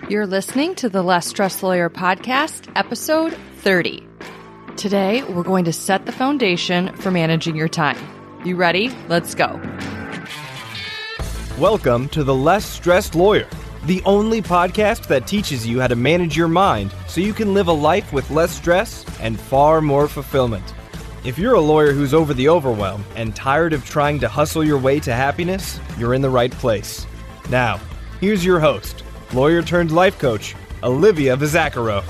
You're listening to the Less Stress Lawyer podcast, episode 30. Today, we're going to set the foundation for managing your time. You ready? Let's go. Welcome to the Less Stressed Lawyer, the only podcast that teaches you how to manage your mind so you can live a life with less stress and far more fulfillment. If you're a lawyer who's over the overwhelm and tired of trying to hustle your way to happiness, you're in the right place. Now, here's your host, lawyer turned life coach, Olivia Vizacaro.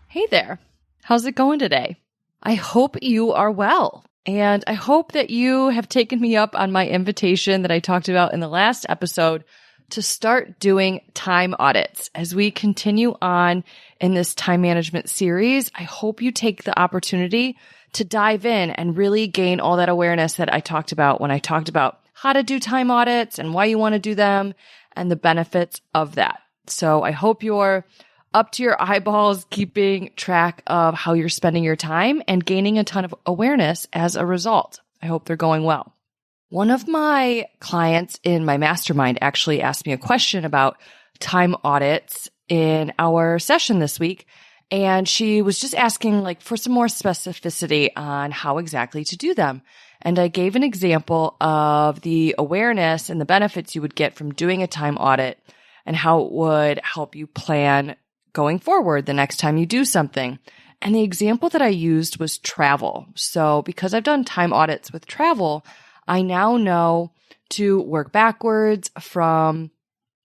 Hey there. How's it going today? I hope you are well. And I hope that you have taken me up on my invitation that I talked about in the last episode to start doing time audits. As we continue on in this time management series, I hope you take the opportunity to dive in and really gain all that awareness that I talked about when I talked about how to do time audits and why you want to do them and the benefits of that. So I hope you're up to your eyeballs, keeping track of how you're spending your time and gaining a ton of awareness as a result. I hope they're going well. One of my clients in my mastermind actually asked me a question about time audits in our session this week. And she was just asking for some more specificity on how exactly to do them. And I gave an example of the awareness and the benefits you would get from doing a time audit and how it would help you plan going forward the next time you do something. And the example that I used was travel. So because I've done time audits with travel, I now know to work backwards from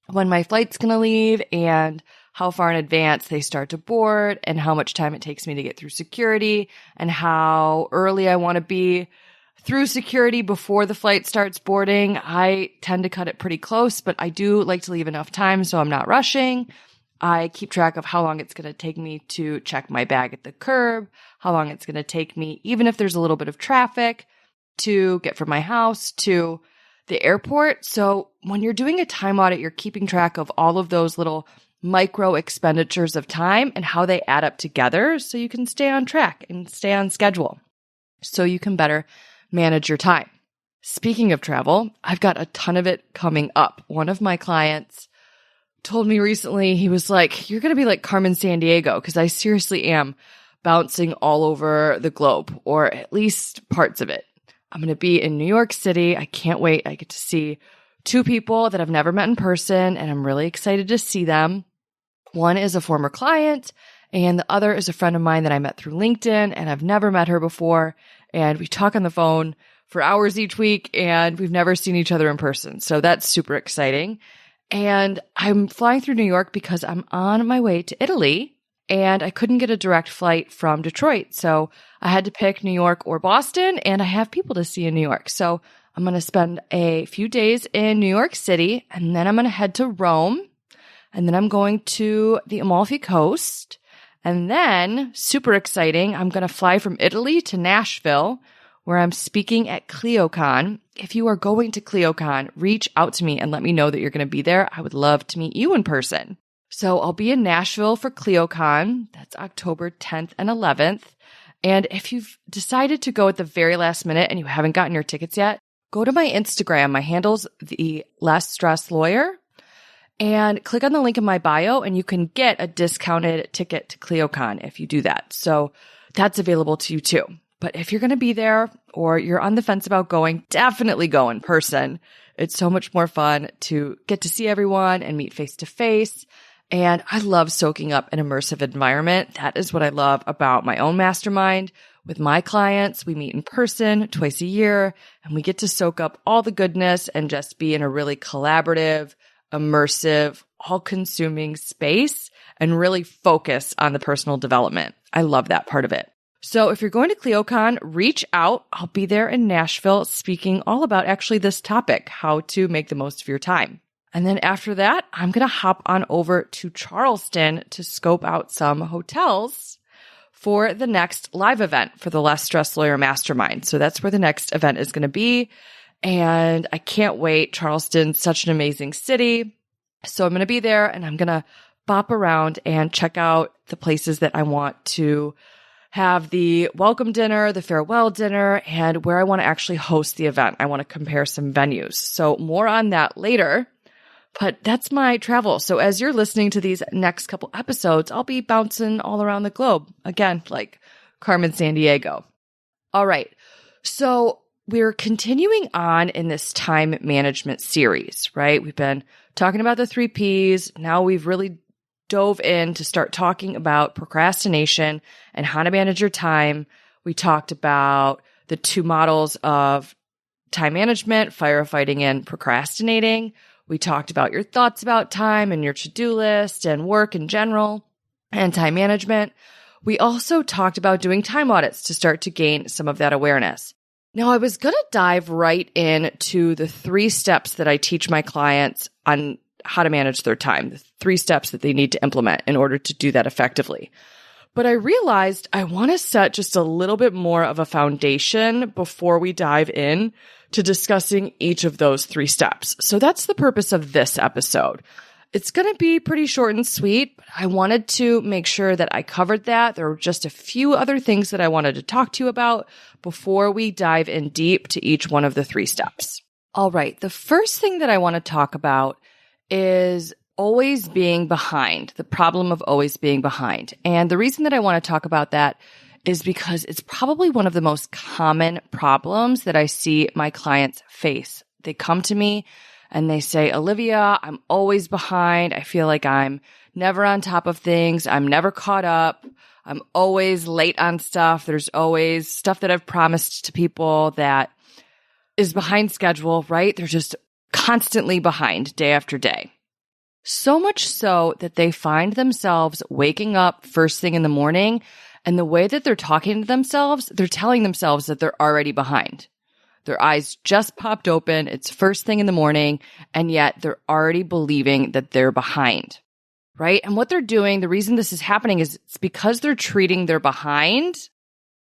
when my flight's going to leave and how far in advance they start to board and how much time it takes me to get through security and how early I want to be through security before the flight starts boarding. I tend to cut it pretty close, but I do like to leave enough time so I'm not rushing. I keep track of how long it's going to take me to check my bag at the curb, how long it's going to take me, even if there's a little bit of traffic, to get from my house to the airport. So when you're doing a time audit, you're keeping track of all of those little micro expenditures of time and how they add up together so you can stay on track and stay on schedule so you can better manage your time. Speaking of travel, I've got a ton of it coming up. One of my clients told me recently, he was like, you're going to be like Carmen Sandiego, because I seriously am bouncing all over the globe, or at least parts of it. I'm going to be in New York City. I can't wait. I get to see two people that I've never met in person, and I'm really excited to see them. One is a former client, and the other is a friend of mine that I met through LinkedIn, and I've never met her before. And we talk on the phone for hours each week, and we've never seen each other in person. So that's super exciting. And I'm flying through New York because I'm on my way to Italy, and I couldn't get a direct flight from Detroit. So I had to pick New York or Boston, and I have people to see in New York. So I'm going to spend a few days in New York City, and then I'm going to head to Rome, and then I'm going to the Amalfi Coast. And then, super exciting, I'm going to fly from Italy to Nashville, where I'm speaking at ClioCon. If you are going to ClioCon, reach out to me and let me know that you're going to be there. I would love to meet you in person. So I'll be in Nashville for ClioCon. That's October 10th and 11th. And if you've decided to go at the very last minute and you haven't gotten your tickets yet, go to my Instagram. My handle's the Less Stress Lawyer. And click on the link in my bio and you can get a discounted ticket to ClioCon if you do that. So that's available to you too. But if you're going to be there or you're on the fence about going, definitely go in person. It's so much more fun to get to see everyone and meet face to face. And I love soaking up an immersive environment. That is what I love about my own mastermind. With my clients, we meet in person twice a year and we get to soak up all the goodness and just be in a really collaborative, immersive, all-consuming space and really focus on the personal development. I love that part of it. So if you're going to ClioCon, reach out. I'll be there in Nashville speaking all about actually this topic, how to make the most of your time. And then after that, I'm going to hop on over to Charleston to scope out some hotels for the next live event for the Less Stress Lawyer Mastermind. So that's where the next event is going to be. And I can't wait. Charleston's such an amazing city. So I'm going to be there and I'm going to bop around and check out the places that I want to have the welcome dinner, the farewell dinner, and where I want to actually host the event. I want to compare some venues. So more on that later. But that's my travel. So as you're listening to these next couple episodes, I'll be bouncing all around the globe. Again, like Carmen Sandiego. All right. So we're continuing on in this time management series, right? We've been talking about the 3 Ps. Now we've really dove in to start talking about procrastination and how to manage your time. We talked about the 2 models of time management, firefighting and procrastinating. We talked about your thoughts about time and your to-do list and work in general and time management. We also talked about doing time audits to start to gain some of that awareness. Now, I was going to dive right into the 3 steps that I teach my clients on how to manage their time, the 3 steps that they need to implement in order to do that effectively. But I realized I want to set just a little bit more of a foundation before we dive in to discussing each of those 3 steps. So that's the purpose of this episode. It's going to be pretty short and sweet, but I wanted to make sure that I covered that. There were just a few other things that I wanted to talk to you about before we dive in deep to each one of the 3 steps. All right. The first thing that I want to talk about is always being behind, the problem of always being behind. And the reason that I want to talk about that is because it's probably one of the most common problems that I see my clients face. They come to me and they say, Olivia, I'm always behind. I feel like I'm never on top of things. I'm never caught up. I'm always late on stuff. There's always stuff that I've promised to people that is behind schedule, right? They're just constantly behind day after day. So much so that they find themselves waking up first thing in the morning, and the way that they're talking to themselves, they're telling themselves that they're already behind. Their eyes just popped open. It's first thing in the morning, and yet they're already believing that they're behind, right? And what they're doing, the reason this is happening is it's because they're treating their behind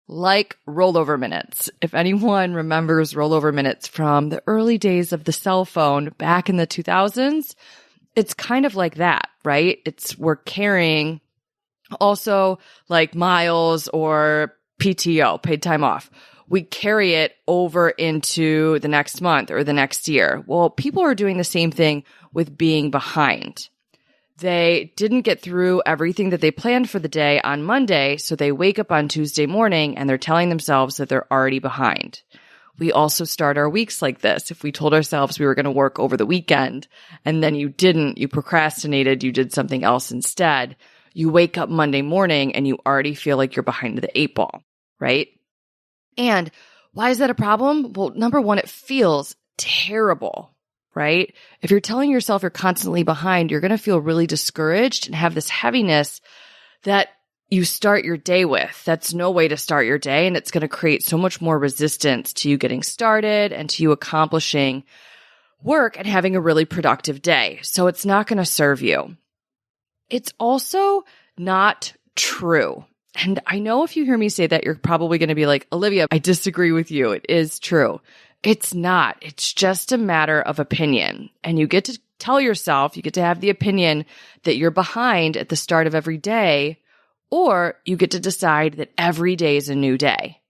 like rollover minutes. If anyone remembers rollover minutes from the early days of the cell phone back in the 2000s, it's kind of like that, right? We're carrying also like miles or PTO, paid time off. We carry it over into the next month or the next year. Well, people are doing the same thing with being behind. They didn't get through everything that they planned for the day on Monday, so they wake up on Tuesday morning and they're telling themselves that they're already behind. We also start our weeks like this. If we told ourselves we were going to work over the weekend and then you didn't, you procrastinated, you did something else instead, you wake up Monday morning and you already feel like you're behind the 8 ball, right? And why is that a problem? Well, number one, it feels terrible, right? If you're telling yourself you're constantly behind, you're going to feel really discouraged and have this heaviness that you start your day with. That's no way to start your day, and it's going to create so much more resistance to you getting started and to you accomplishing work and having a really productive day. So it's not going to serve you. It's also not true. And I know if you hear me say that, you're probably going to be like, Olivia, I disagree with you. It is true. It's not. It's just a matter of opinion. And you get to tell yourself, you get to have the opinion that you're behind at the start of every day, or you get to decide that every day is a new day,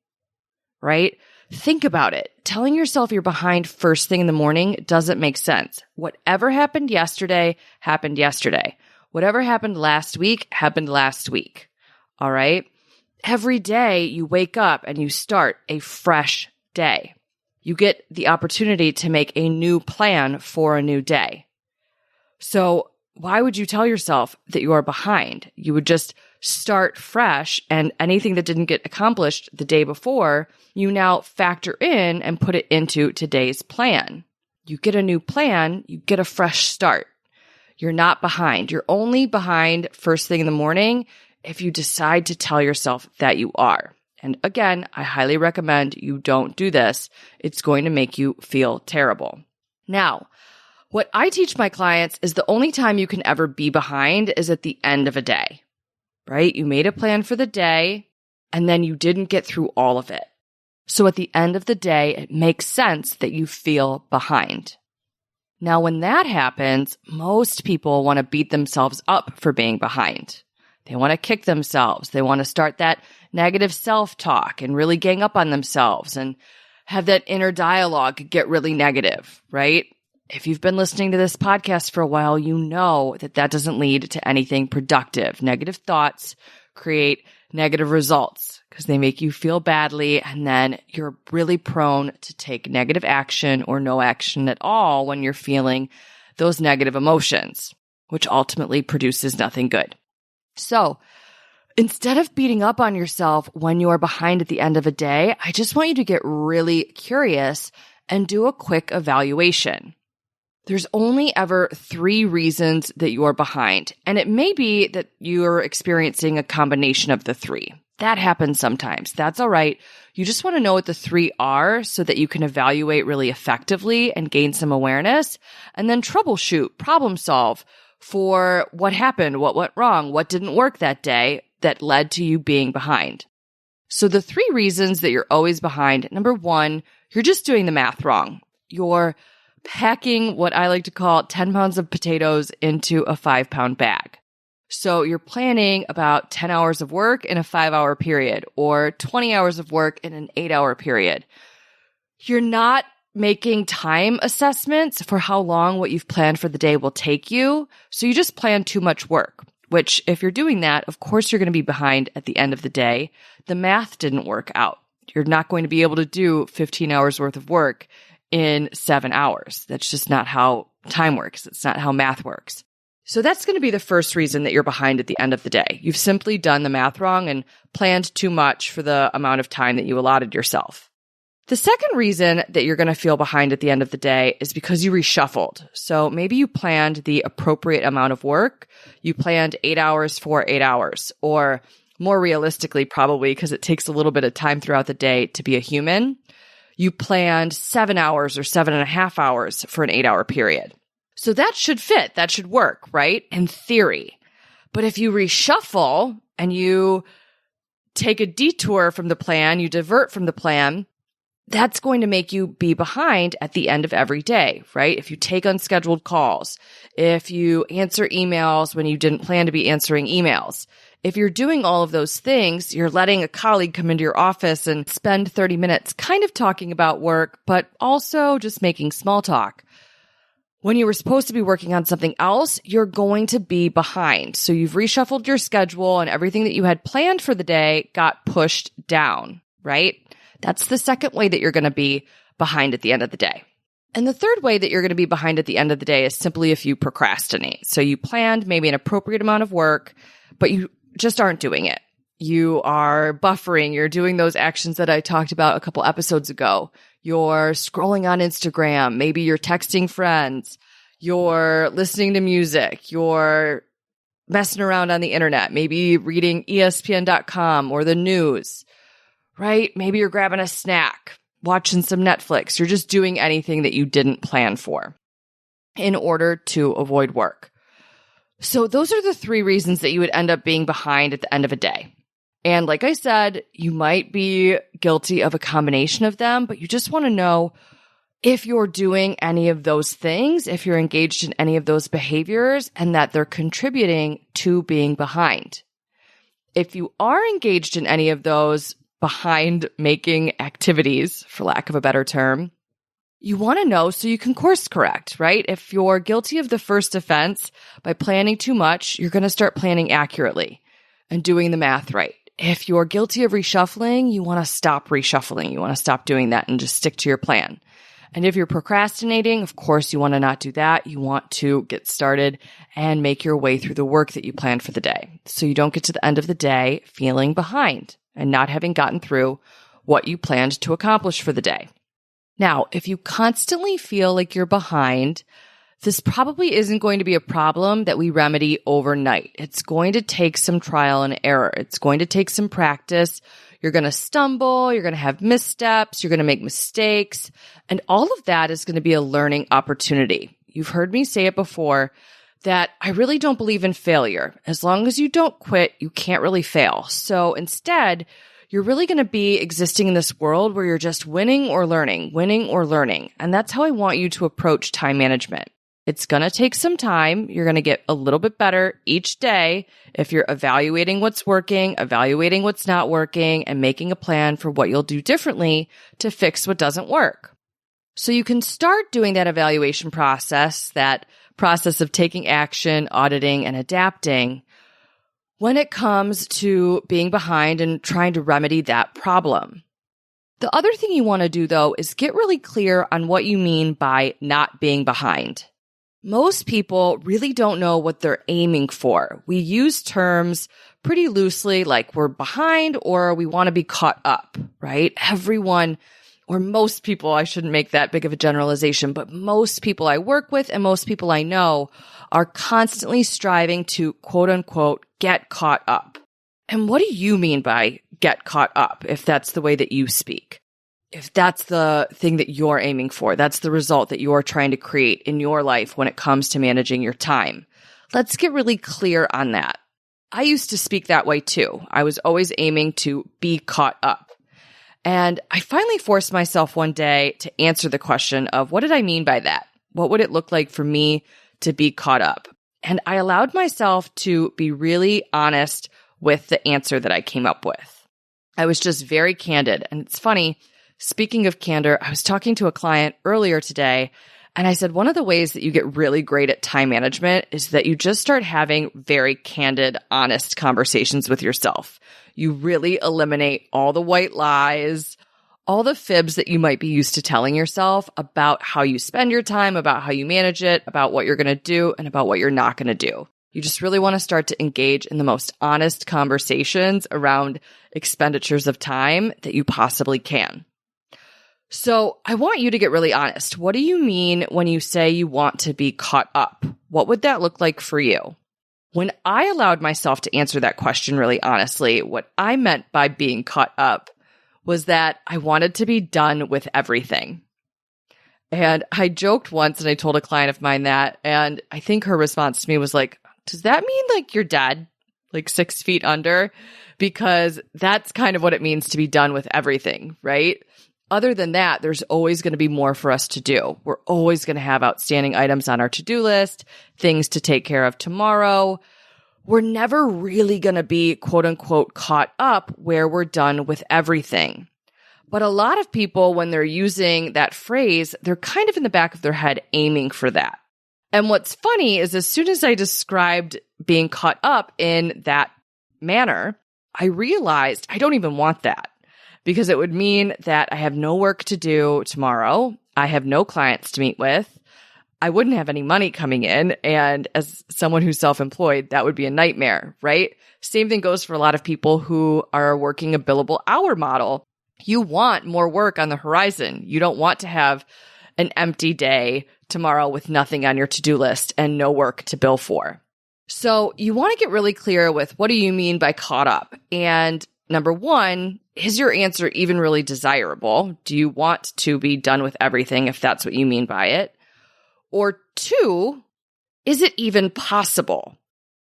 right? Think about it. Telling yourself you're behind first thing in the morning doesn't make sense. Whatever happened yesterday, happened yesterday. Whatever happened last week, happened last week. All right? Every day you wake up and you start a fresh day. You get the opportunity to make a new plan for a new day. So why would you tell yourself that you are behind? You would just start fresh, and anything that didn't get accomplished the day before, you now factor in and put it into today's plan. You get a new plan, you get a fresh start. You're not behind. You're only behind first thing in the morning if you decide to tell yourself that you are. And again, I highly recommend you don't do this. It's going to make you feel terrible. Now, what I teach my clients is the only time you can ever be behind is at the end of a day, right? You made a plan for the day and then you didn't get through all of it. So at the end of the day, it makes sense that you feel behind. Now, when that happens, most people want to beat themselves up for being behind. They want to kick themselves. They want to start that negative self-talk and really gang up on themselves and have that inner dialogue get really negative, right? if you've been listening to this podcast for a while, you know that that doesn't lead to anything productive. Negative thoughts create negative results because they make you feel badly, and then you're really prone to take negative action or no action at all when you're feeling those negative emotions, which ultimately produces nothing good. So instead of beating up on yourself when you are behind at the end of a day, I just want you to get really curious and do a quick evaluation. There's only ever 3 reasons that you are behind, and it may be that you're experiencing a combination of the 3. That happens sometimes. That's all right. You just want to know what the 3 are so that you can evaluate really effectively and gain some awareness, and then troubleshoot, problem solve for what happened, what went wrong, what didn't work that day that led to you being behind. So the 3 reasons that you're always behind, number 1, you're just doing the math wrong. You're packing what I like to call 10 pounds of potatoes into a 5-pound bag. So you're planning about 10 hours of work in a 5-hour period or 20 hours of work in an 8-hour period. You're not making time assessments for how long what you've planned for the day will take you. So you just plan too much work, which if you're doing that, of course, you're going to be behind at the end of the day. The math didn't work out. You're not going to be able to do 15 hours worth of work in 7 hours. That's just not how time works. It's not how math works. So that's going to be the first reason that you're behind at the end of the day. You've simply done the math wrong and planned too much for the amount of time that you allotted yourself. The second reason that you're going to feel behind at the end of the day is because you reshuffled. So maybe you planned the appropriate amount of work. You planned 8 hours for 8 hours, or more realistically, probably because it takes a little bit of time throughout the day to be a human, you planned 7 hours or 7.5 hours for an 8-hour period. So that should fit. That should work, right? In theory. But if you reshuffle and you take a detour from the plan, you divert from the plan, that's going to make you be behind at the end of every day, right? If you take unscheduled calls, if you answer emails when you didn't plan to be answering emails, if you're doing all of those things, you're letting a colleague come into your office and spend 30 minutes kind of talking about work, but also just making small talk. When you were supposed to be working on something else, you're going to be behind. So you've reshuffled your schedule and everything that you had planned for the day got pushed down, right? That's the second way that you're going to be behind at the end of the day. And the third way that you're going to be behind at the end of the day is simply if you procrastinate. So you planned maybe an appropriate amount of work, but you just aren't doing it. You are buffering. You're doing those actions that I talked about a couple episodes ago. You're scrolling on Instagram. Maybe you're texting friends. You're listening to music. You're messing around on the internet. Maybe reading ESPN.com or the news, right? Maybe you're grabbing a snack, watching some Netflix. You're just doing anything that you didn't plan for in order to avoid work. So those are the 3 reasons that you would end up being behind at the end of a day. And like I said, you might be guilty of a combination of them, but you just want to know if you're doing any of those things, if you're engaged in any of those behaviors, and that they're contributing to being behind. If you are engaged in any of those behind making activities, for lack of a better term, you want to know so you can course correct, right? If you're guilty of the first offense by planning too much, you're going to start planning accurately and doing the math right. If you're guilty of reshuffling, you want to stop reshuffling. You want to stop doing that and just stick to your plan. And if you're procrastinating, of course, you want to not do that. You want to get started and make your way through the work that you planned for the day, so you don't get to the end of the day feeling behind and not having gotten through what you planned to accomplish for the day. Now, if you constantly feel like you're behind, this probably isn't going to be a problem that we remedy overnight. It's going to take some trial and error. It's going to take some practice. You're going to stumble. You're going to have missteps. You're going to make mistakes. And all of that is going to be a learning opportunity. You've heard me say it before that I really don't believe in failure. As long as you don't quit, you can't really fail. So instead, you're really going to be existing in this world where you're just winning or learning. And that's how I want you to approach time management. It's going to take some time. You're going to get a little bit better each day if you're evaluating what's working, evaluating what's not working, and making a plan for what you'll do differently to fix what doesn't work. So you can start doing that evaluation process, that process of taking action, auditing, and adapting when it comes to being behind and trying to remedy that problem. The other thing you want to do, though, is get really clear on what you mean by not being behind. Most people really don't know what they're aiming for. We use terms pretty loosely, like we're behind or we want to be caught up, right? Everyone, or most people, I shouldn't make that big of a generalization, but most people I work with and most people I know are constantly striving to, quote unquote, get caught up. And what do you mean by get caught up, if that's the way that you speak? If that's the thing that you're aiming for, that's the result that you're trying to create in your life when it comes to managing your time. Let's get really clear on that. I used to speak that way too. I was always aiming to be caught up. And I finally forced myself one day to answer the question of what did I mean by that? What would it look like for me to be caught up? And I allowed myself to be really honest with the answer that I came up with. I was just very candid. And it's funny, speaking of candor, I was talking to a client earlier today, and I said one of the ways that you get really great at time management is that you just start having very candid, honest conversations with yourself. You really eliminate all the white lies, all the fibs that you might be used to telling yourself about how you spend your time, about how you manage it, about what you're going to do, and about what you're not going to do. You just really want to start to engage in the most honest conversations around expenditures of time that you possibly can. So I want you to get really honest. What do you mean when you say you want to be caught up? What would that look like for you? When I allowed myself to answer that question really honestly, what I meant by being caught up was that I wanted to be done with everything. And I joked once and I told a client of mine that, and I think her response to me was like, does that mean like you're dead? Like 6 feet under? Because that's kind of what it means to be done with everything, right? Other than that, there's always going to be more for us to do. We're always going to have outstanding items on our to-do list, things to take care of tomorrow. We're never really going to be, quote unquote, caught up where we're done with everything. But a lot of people, when they're using that phrase, they're kind of in the back of their head aiming for that. And what's funny is as soon as I described being caught up in that manner, I realized I don't even want that. Because it would mean that I have no work to do tomorrow. I have no clients to meet with. I wouldn't have any money coming in. And as someone who's self-employed, that would be a nightmare, right? Same thing goes for a lot of people who are working a billable hour model. You want more work on the horizon. You don't want to have an empty day tomorrow with nothing on your to-do list and no work to bill for. So you want to get really clear with what do you mean by caught up? And number one, is your answer even really desirable? Do you want to be done with everything if that's what you mean by it? Or two, is it even possible?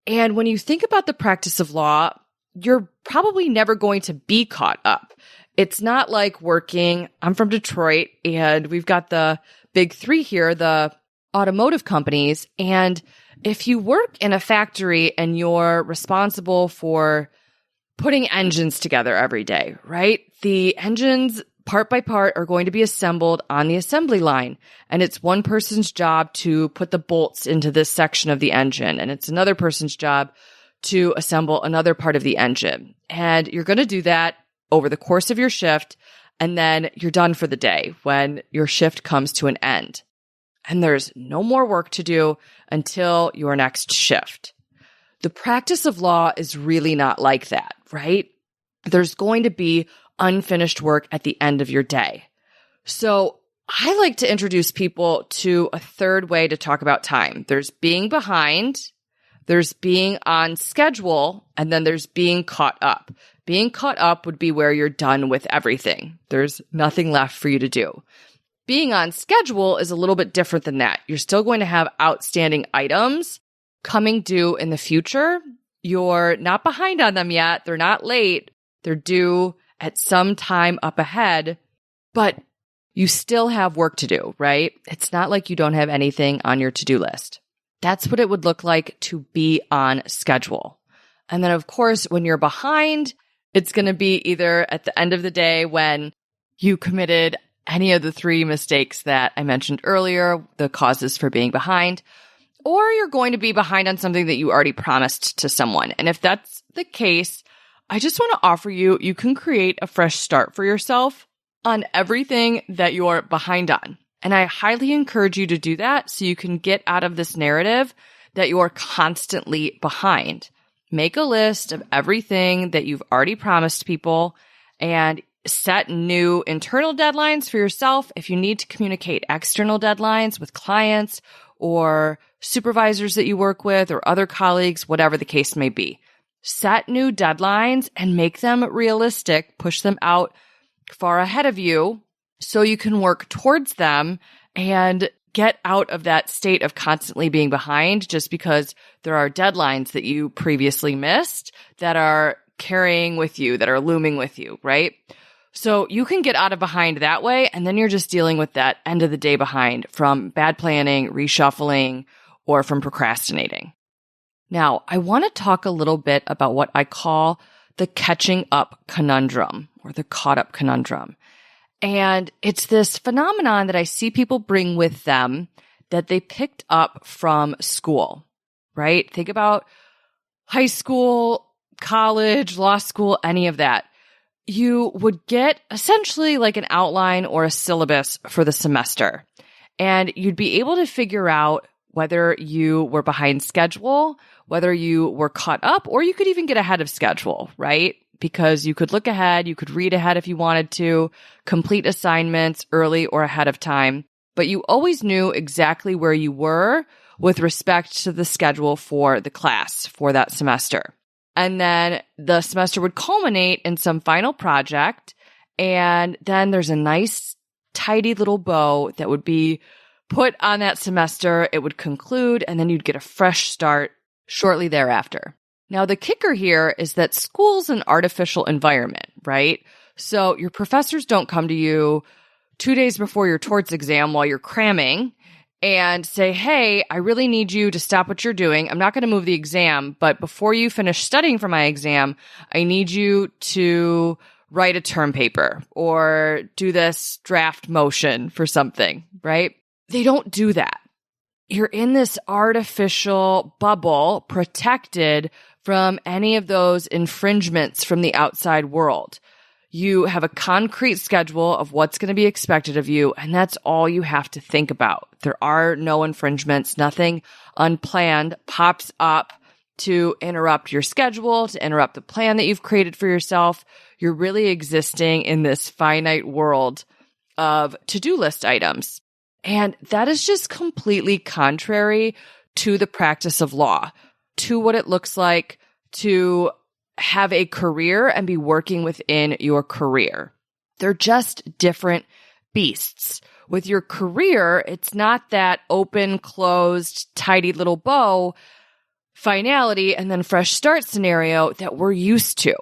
And when you think about the practice of law, you're probably never going to be caught up. It's not like working, I'm from Detroit, and we've got the big three here, the automotive companies. And if you work in a factory and you're responsible for putting engines together every day, right? The engines, part by part, are going to be assembled on the assembly line. And it's one person's job to put the bolts into this section of the engine. And it's another person's job to assemble another part of the engine. And you're going to do that over the course of your shift. And then you're done for the day when your shift comes to an end. And there's no more work to do until your next shift. The practice of law is really not like that, right? There's going to be unfinished work at the end of your day. So I like to introduce people to a third way to talk about time. There's being behind, there's being on schedule, and then there's being caught up. Being caught up would be where you're done with everything. There's nothing left for you to do. Being on schedule is a little bit different than that. You're still going to have outstanding items coming due in the future. You're not behind on them yet. They're not late. They're due at some time up ahead, but you still have work to do, right? It's not like you don't have anything on your to-do list. That's what it would look like to be on schedule. And then, of course, when you're behind, it's going to be either at the end of the day when you committed any of the three mistakes that I mentioned earlier, the causes for being behind, or you're going to be behind on something that you already promised to someone. And if that's the case, I just want to offer you can create a fresh start for yourself on everything that you're behind on. And I highly encourage you to do that so you can get out of this narrative that you're constantly behind. Make a list of everything that you've already promised people and set new internal deadlines for yourself. If you need to communicate external deadlines with clients or supervisors that you work with or other colleagues, whatever the case may be, set new deadlines and make them realistic, push them out far ahead of you so you can work towards them and get out of that state of constantly being behind just because there are deadlines that you previously missed that are carrying with you, that are looming with you, right? So you can get out of behind that way, and then you're just dealing with that end of the day behind from bad planning, reshuffling, or from procrastinating. Now, I want to talk a little bit about what I call the catching up conundrum or the caught up conundrum. And it's this phenomenon that I see people bring with them that they picked up from school, right? Think about high school, college, law school, any of that. You would get essentially like an outline or a syllabus for the semester, and you'd be able to figure out whether you were behind schedule, whether you were caught up, or you could even get ahead of schedule, right? Because you could look ahead, you could read ahead if you wanted to, complete assignments early or ahead of time, but you always knew exactly where you were with respect to the schedule for the class for that semester. And then the semester would culminate in some final project, and then there's a nice, tidy little bow that would be put on that semester. It would conclude, and then you'd get a fresh start shortly thereafter. Now, the kicker here is that school's an artificial environment, right? So your professors don't come to you 2 days before your torts exam while you're cramming and say, hey, I really need you to stop what you're doing. I'm not going to move the exam, but before you finish studying for my exam, I need you to write a term paper or do this draft motion for something, right? They don't do that. You're in this artificial bubble protected from any of those infringements from the outside world. You have a concrete schedule of what's going to be expected of you, and that's all you have to think about. There are no infringements. Nothing unplanned pops up to interrupt your schedule, to interrupt the plan that you've created for yourself. You're really existing in this finite world of to-do list items. And that is just completely contrary to the practice of law, to what it looks like to have a career and be working within your career. They're just different beasts. With your career, it's not that open, closed, tidy little bow finality and then fresh start scenario that we're used to.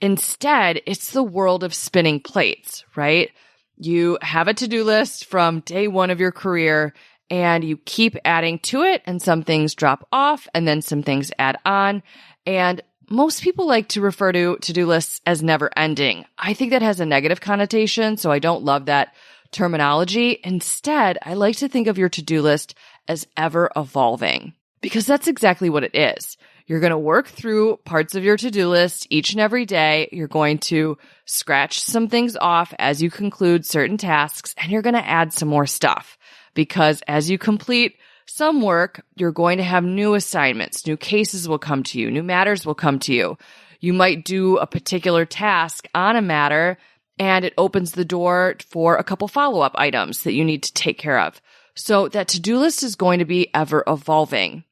Instead, it's the world of spinning plates, right? You have a to-do list from day one of your career, and you keep adding to it, and some things drop off, and then some things add on. And most people like to refer to to-do lists as never ending. I think that has a negative connotation, so I don't love that terminology. Instead, I like to think of your to-do list as ever evolving, because that's exactly what it is. You're going to work through parts of your to-do list each and every day. You're going to scratch some things off as you conclude certain tasks, and you're going to add some more stuff, because as you complete some work, you're going to have new assignments, new cases will come to you, new matters will come to you. You might do a particular task on a matter, and it opens the door for a couple follow-up items that you need to take care of. So that to-do list is going to be ever evolving.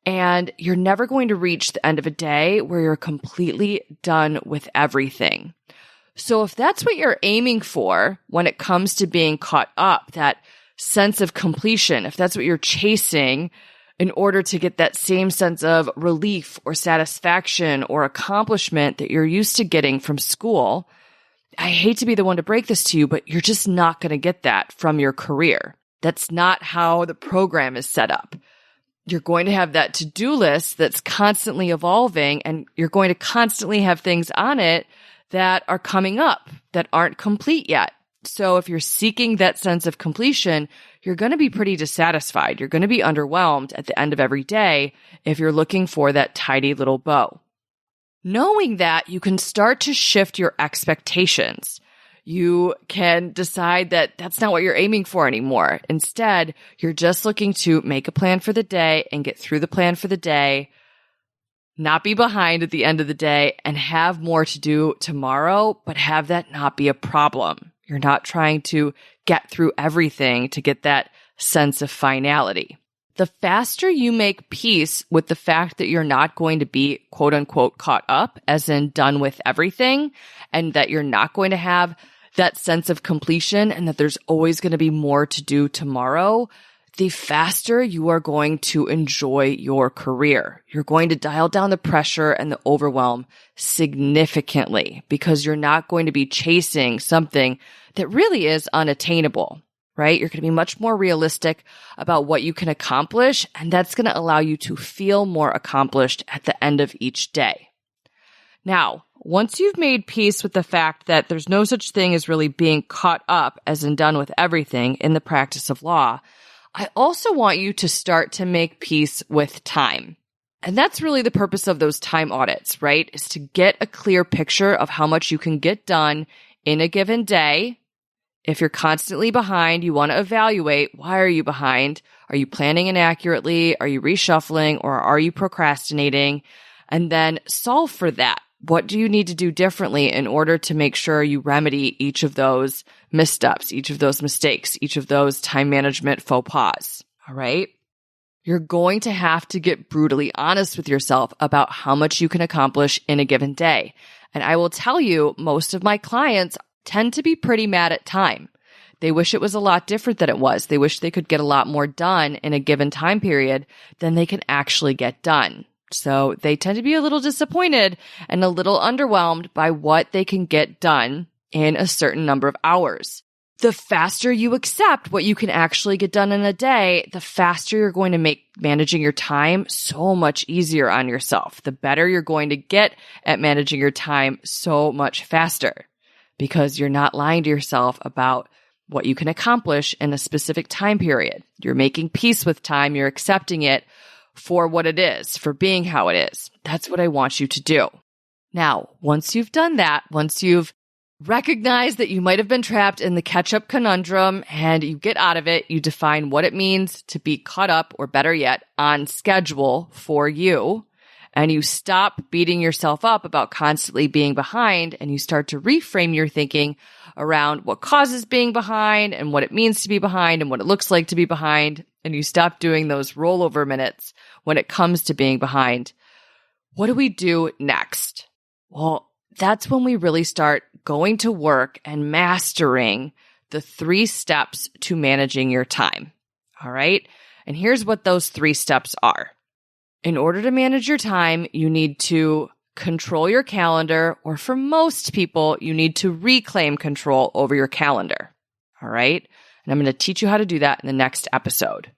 And you're never going to reach the end of a day where you're completely done with everything. So if that's what you're aiming for when it comes to being caught up, that sense of completion, if that's what you're chasing in order to get that same sense of relief or satisfaction or accomplishment that you're used to getting from school, I hate to be the one to break this to you, but you're just not going to get that from your career. That's not how the program is set up. You're going to have that to-do list that's constantly evolving, and you're going to constantly have things on it that are coming up that aren't complete yet. So if you're seeking that sense of completion, you're going to be pretty dissatisfied. You're going to be underwhelmed at the end of every day if you're looking for that tidy little bow. Knowing that, you can start to shift your expectations. You can decide that that's not what you're aiming for anymore. Instead, you're just looking to make a plan for the day and get through the plan for the day, not be behind at the end of the day, and have more to do tomorrow, but have that not be a problem. You're not trying to get through everything to get that sense of finality. The faster you make peace with the fact that you're not going to be quote unquote caught up, as in done with everything, and that you're not going to have that sense of completion and that there's always going to be more to do tomorrow, the faster you are going to enjoy your career. You're going to dial down the pressure and the overwhelm significantly because you're not going to be chasing something that really is unattainable, right? You're going to be much more realistic about what you can accomplish, and that's going to allow you to feel more accomplished at the end of each day. Now, once you've made peace with the fact that there's no such thing as really being caught up, as in done with everything in the practice of law, I also want you to start to make peace with time. And that's really the purpose of those time audits, right? Is to get a clear picture of how much you can get done in a given day. If you're constantly behind, you want to evaluate, why are you behind? Are you planning inaccurately? Are you reshuffling? Or are you procrastinating? And then solve for that. What do you need to do differently in order to make sure you remedy each of those missteps, each of those mistakes, each of those time management faux pas? All right. You're going to have to get brutally honest with yourself about how much you can accomplish in a given day. And I will tell you, most of my clients tend to be pretty mad at time. They wish it was a lot different than it was. They wish they could get a lot more done in a given time period than they can actually get done. So they tend to be a little disappointed and a little underwhelmed by what they can get done in a certain number of hours. The faster you accept what you can actually get done in a day, the faster you're going to make managing your time so much easier on yourself. The better you're going to get at managing your time so much faster because you're not lying to yourself about what you can accomplish in a specific time period. You're making peace with time. You're accepting it for what it is, for being how it is. That's what I want you to do. Now, once you've done that, once you've recognized that you might have been trapped in the catch-up conundrum and you get out of it, you define what it means to be caught up, or better yet, on schedule for you, and you stop beating yourself up about constantly being behind, and you start to reframe your thinking around what causes being behind and what it means to be behind and what it looks like to be behind, and you stop doing those rollover minutes when it comes to being behind. What do we do next? Well, that's when we really start going to work and mastering the 3 steps to managing your time. All right? And here's what those 3 steps are. In order to manage your time, you need to control your calendar, or for most people, you need to reclaim control over your calendar. All right? And I'm going to teach you how to do that in the next episode.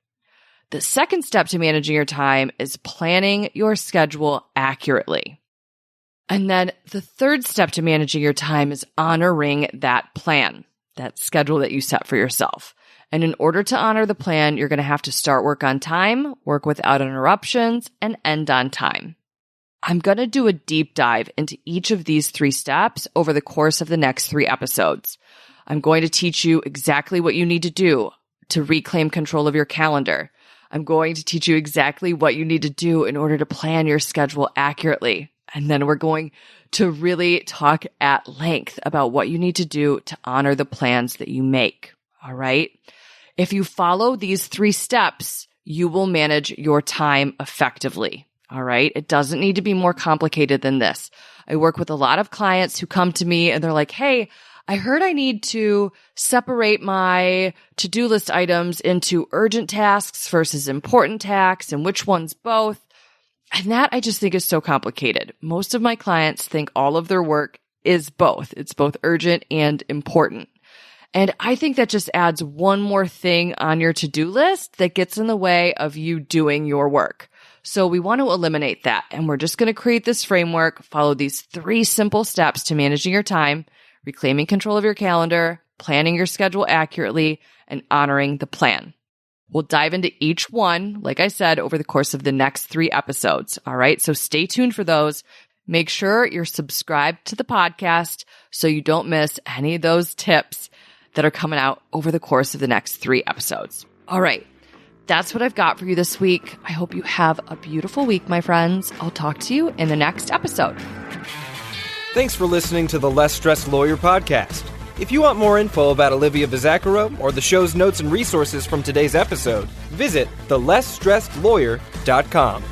The second step to managing your time is planning your schedule accurately. And then the third step to managing your time is honoring that plan, that schedule that you set for yourself. And in order to honor the plan, you're going to have to start work on time, work without interruptions, and end on time. I'm going to do a deep dive into each of these 3 steps over the course of the next 3 episodes. I'm going to teach you exactly what you need to do to reclaim control of your calendar. I'm going to teach you exactly what you need to do in order to plan your schedule accurately. And then we're going to really talk at length about what you need to do to honor the plans that you make. All right? If you follow these 3 steps, you will manage your time effectively. All right? It doesn't need to be more complicated than this. I work with a lot of clients who come to me and they're like, hey, I heard I need to separate my to-do list items into urgent tasks versus important tasks, and which ones both. And that I just think is so complicated. Most of my clients think all of their work is both. It's both urgent and important. And I think that just adds one more thing on your to-do list that gets in the way of you doing your work. So we want to eliminate that. And we're just going to create this framework, follow these 3 simple steps to managing your time, reclaiming control of your calendar, planning your schedule accurately, and honoring the plan. We'll dive into each one, like I said, over the course of the next 3 episodes. All right. So stay tuned for those. Make sure you're subscribed to the podcast so you don't miss any of those tips that are coming out over the course of the next 3 episodes. All right. That's what I've got for you this week. I hope you have a beautiful week, my friends. I'll talk to you in the next episode. Thanks for listening to the Less Stressed Lawyer podcast. If you want more info about Olivia Vizacaro or the show's notes and resources from today's episode, visit thelessstressedlawyer.com.